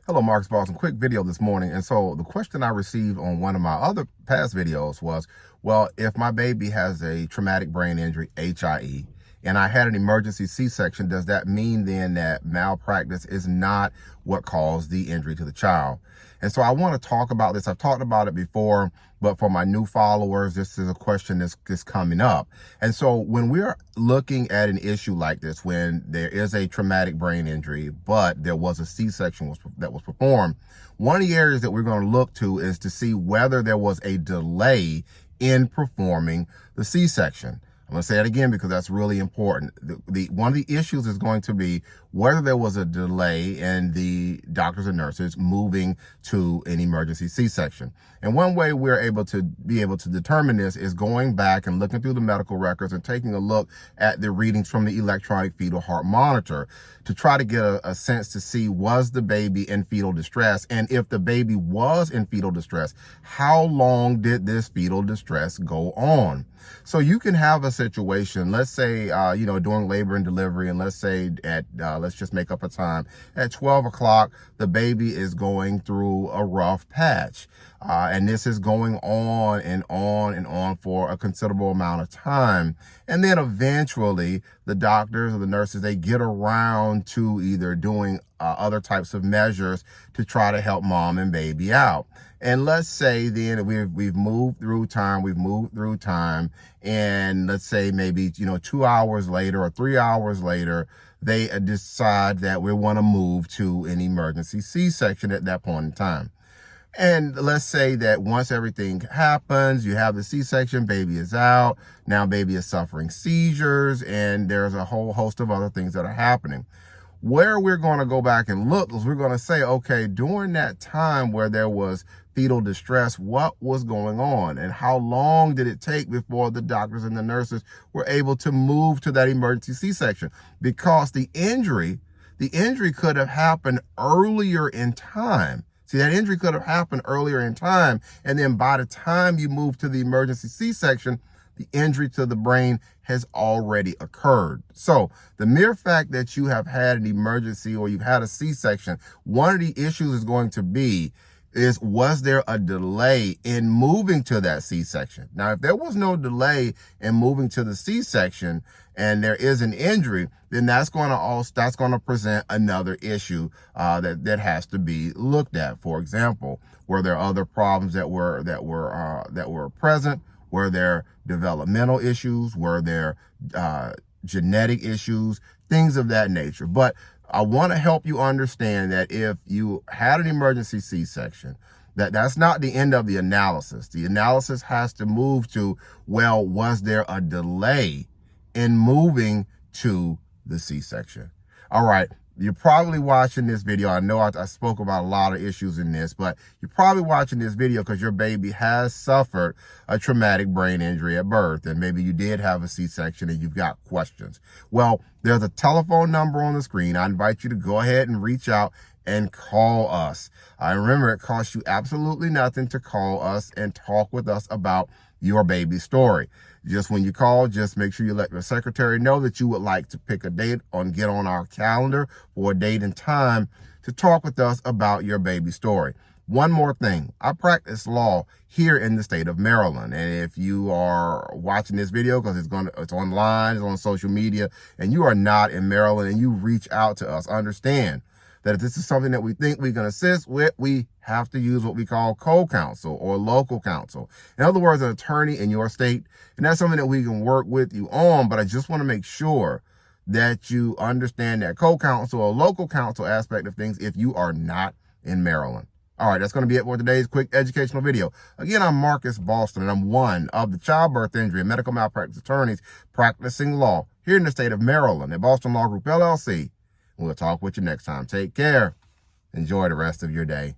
Hello, Marcus Boston. Quick video this morning. And so the question I received on one of my other past videos was, well, if my baby has a traumatic brain injury, HIE, and I had an emergency C-section, does that mean then that malpractice is not what caused the injury to the child? And so I want to talk about this. I've talked about it before, but for my new followers, this is a question that's coming up. And so when we're looking at an issue like this, when there is a traumatic brain injury, but there was a C-section that was performed, one of the areas that we're going to look to is to see whether there was a delay in performing the C-section. I'm going to say that again because that's really important. One of the issues is going to be whether there was a delay in the doctors and nurses moving to an emergency C-section. And one way we're able to determine this is going back and looking through the medical records and taking a look at the readings from the electronic fetal heart monitor to try to get a sense to see, was the baby in fetal distress? And if the baby was in fetal distress, how long did this fetal distress go on? So you can have a situation, let's say, during labor and delivery, and let's say at, let's just make up a time, at 12 o'clock, the baby is going through a rough patch. And this is going on and on and on for a considerable amount of time. And then eventually the doctors or the nurses, they get around to either doing other types of measures to try to help mom and baby out. And let's say then we've moved through time, and let's say maybe 2 hours later or 3 hours later, they decide that we want to move to an emergency C-section at that point in time. And let's say that once everything happens, you have the C-section, baby is out, now baby is suffering seizures, and there's a whole host of other things that are happening. Where we're going to go back and look is we're going to say, okay, during that time where there was fetal distress, what was going on and how long did it take before the doctors and the nurses were able to move to that emergency C-section? Because the injury could have happened earlier in time. See, that injury could have happened earlier in time, and then by the time you move to the emergency C-section, the injury to the brain has already occurred. So the mere fact that you have had an emergency or you've had a C-section, one of the issues is going to be was there a delay in moving to that C-section? Now, if there was no delay in moving to the C-section and there is an injury, then that's going to present another issue that has to be looked at. For example, were there other problems that were present? Were there developmental issues? Were there genetic issues? Things of that nature. But I want to help you understand that if you had an emergency C-section, that's not the end of the analysis. The analysis has to move to, well, was there a delay in moving to the C-section? All right. You're probably watching this video. I know I spoke about a lot of issues in this, but you're probably watching this video because your baby has suffered a traumatic brain injury at birth, and maybe you did have a C-section and you've got questions. Well, there's a telephone number on the screen. I invite you to go ahead and reach out and call us. Remember, it costs you absolutely nothing to call us and talk with us about your baby story. Just when you call, just make sure you let your secretary know that you would like to pick a date get on our calendar for a date and time to talk with us about your baby story. One more thing, I practice law here in the state of Maryland. And if you are watching this video because it's online, it's on social media, and you are not in Maryland and you reach out to us, understand that if this is something that we think we can assist with, we have to use what we call co-counsel or local counsel. In other words, an attorney in your state. And that's something that we can work with you on, but I just want to make sure that you understand that co-counsel or local counsel aspect of things if you are not in Maryland. All right, that's going to be it for today's quick educational video. Again, I'm Marcus Boston, and I'm one of the childbirth injury and medical malpractice attorneys practicing law here in the state of Maryland at Boston Law Group, LLC. We'll talk with you next time. Take care. Enjoy the rest of your day.